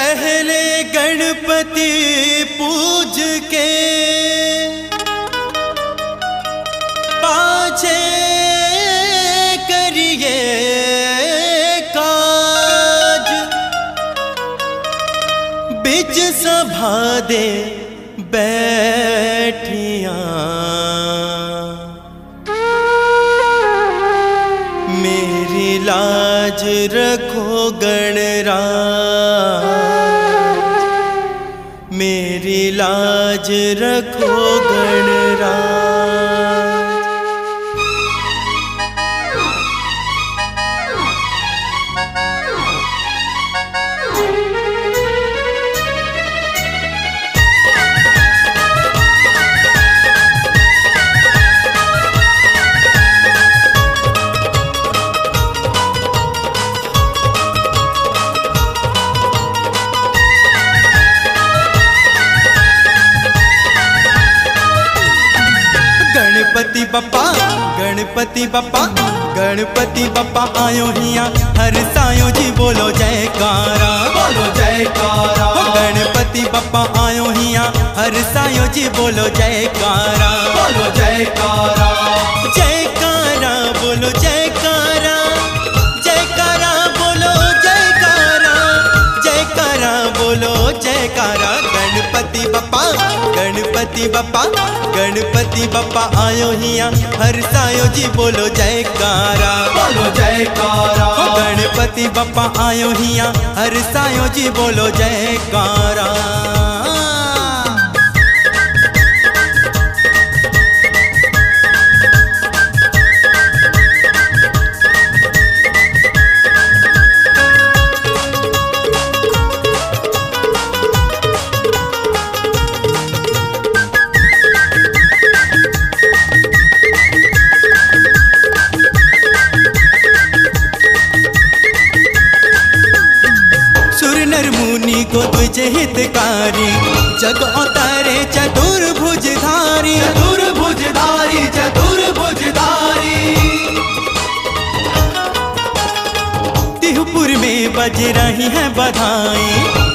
पहले गणपति पूज के पाछे करिए काज, बिच सभा दे बैठिया मेरी लाज रखो गणराज, मेरी लाज रखो गणराज। गणपति बप्पा गणपति बप्पा गणपति बप्पा आयो हिया हर सायो जी बोलो जयकारा, बोलो जयकारा। गणपति बप्पा आयो हिया हर सायो जी बोलो जयकारा, बोलो जयकारा। जयकारा बोलो जयकारा, जयकारा बोलो जयकारा, जयकारा बोलो जयकारा। गणपति बप्पा गणपति बप्पा गणपति बप्पा आयो हिया हर सायो जी बोलो जयकारा, बोलो जयकारा। गणपति बप्पा आयो हिया हर सायो जी बोलो जयकारा। मुनि को तुझे हितकारी जग अवतारे चतुर्भुजधारी, चतुर्भुजधारी चतुर्भुजधारी। तिहुपुर में बज रही है बधाई,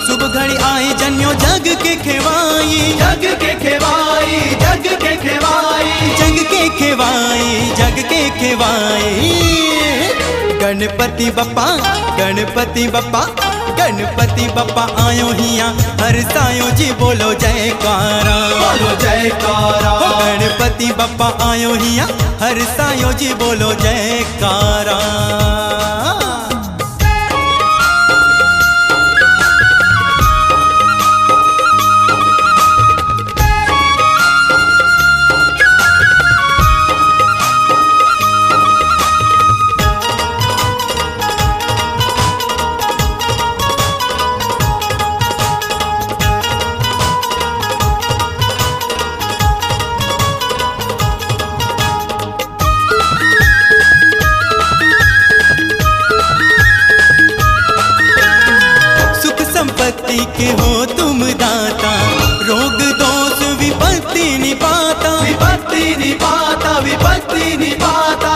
शुभ घड़ी आए जन्यो जग के खेवाई, जग के खेवाई, जग के खेवाई, जग के खेवाई, जग के खेवाई। गणपति बप्पा गणपति बप्पा गणपति बप्पा आयो हिया हर सायो जी बोलो जयकारा, बोलो जयकारा। गणपति बप्पा आयो हिया हर सायो जी बोलो जयकारा। संपत्ति के हो तुम दाता, रोग दोष विपत्ति निपाता, विपत्ति निपाता, विपत्ति निपाता।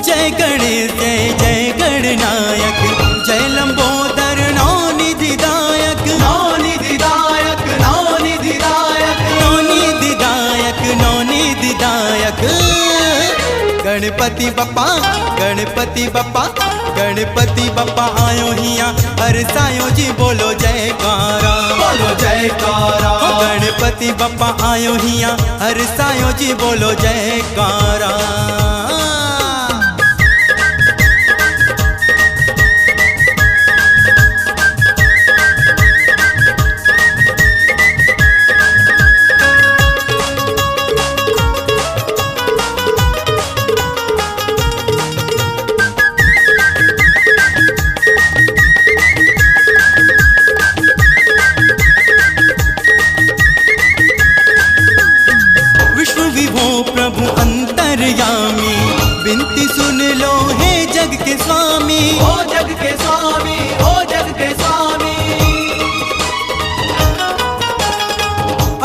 जय गणेश जय जय गणनायक, जय लंबोदर नौनिधिदायक, नौनिधिदायक, नौनिधिदायक, नौनिधिदायक, नौनिधिदायक। गणपति बप्पा गणपति बप्पा गणपति बप्पा आयो हिया हर सायो जी बोलो जयकारा, बोलो जयकारा। गणपति बप्पा आयो हिया हर सायो जी बोलो जयकारा। प्रभु अंतर्यामी विनती सुन लो हे जग के स्वामी, ओ जग के स्वामी, ओ जग के स्वामी।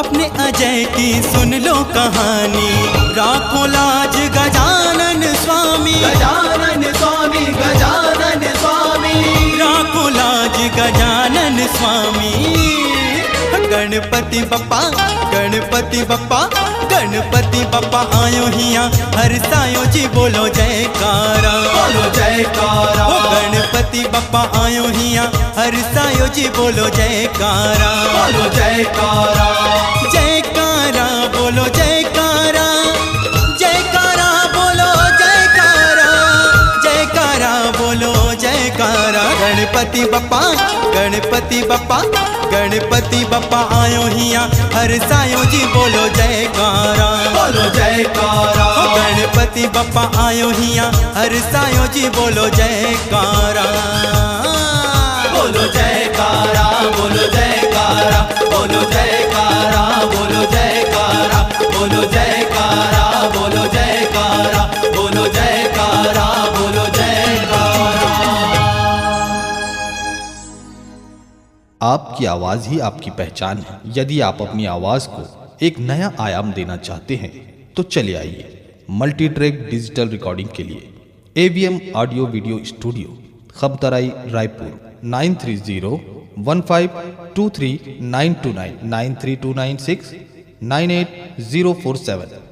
अपने अजय की सुन लो कहानी, राखो लाज गजानन स्वामी, गजानन स्वामी, गजानन स्वामी। गजानन स्वामी। गणपति बप्पा गणपति बप्पा गणपति बप्पा आयो हिया हरसायो जी बोलो जयकारा बोलो जयकारा। ओ गणपति बप्पा आयो हिया हरसायो जी बोलो जयकारा बोलो जयकारा। जयकारा बोलो जयकारा जयकारा बोलो जयकारा जयकारा बोलो जयकारा। गणपति बप्पा गणपति बप्पा गणपति बप्पा आयो हिया हरसायो जी बोलो जयकारा बोलो जयकारा। गणपति बप्पा आयो हिया हरसायो जी बोलो जयकारा बोलो जयकारा बोलो जयकारा बोलो जयकारा बोलो जयकारा बोलो जयकारा बोलो जयकारा बोलो जयकारा बोलो जयकारा। आपकी आवाज ही आपकी पहचान है। यदि आप अपनी आवाज को एक नया आयाम देना चाहते हैं तो चले आइए मल्टी ट्रैक डिजिटल रिकॉर्डिंग के लिए AVM audio video studio, Khabtarai, Raipur 9301523929 93296 98047।